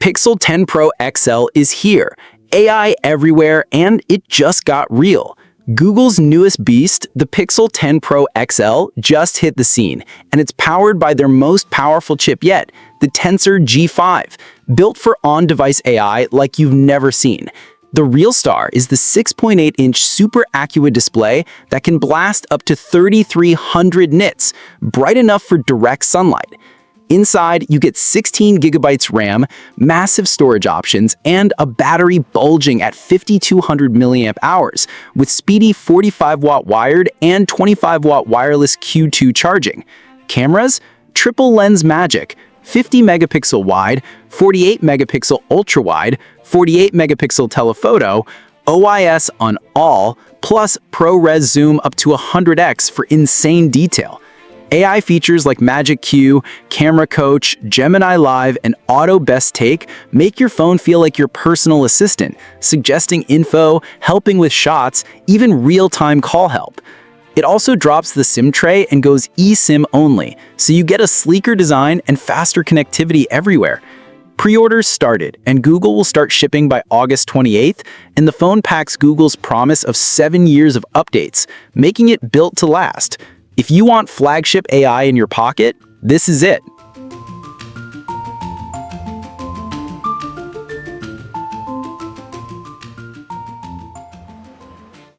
Pixel 10 Pro XL is here. AI everywhere, and it just got real. Google's newest beast, the Pixel 10 Pro XL, just hit the scene, and it's powered by their most powerful chip yet, the Tensor G5, built for on-device AI like you've never seen. The real star is the 6.8-inch Super Acua display that can blast up to 3,300 nits, bright enough for direct sunlight. Inside, you get 16 gigabytes RAM, massive storage options, and a battery bulging at 5,200 milliamp hours, with speedy 45-watt wired and 25-watt wireless Q2 charging. Cameras? Triple lens magic. 50-megapixel wide, 48-megapixel ultra-wide, 48-megapixel telephoto, OIS on all, plus ProRes zoom up to 100x for insane detail. AI features like Magic Q, Camera Coach, Gemini Live, and Auto Best Take make your phone feel like your personal assistant, suggesting info, helping with shots, even real-time call help. It also drops the SIM tray and goes eSIM-only, so you get a sleeker design and faster connectivity everywhere. Pre-orders started, and Google will start shipping by August 28th, and the phone packs Google's promise of 7 years of updates, making it built to last. If you want flagship AI in your pocket, this is it.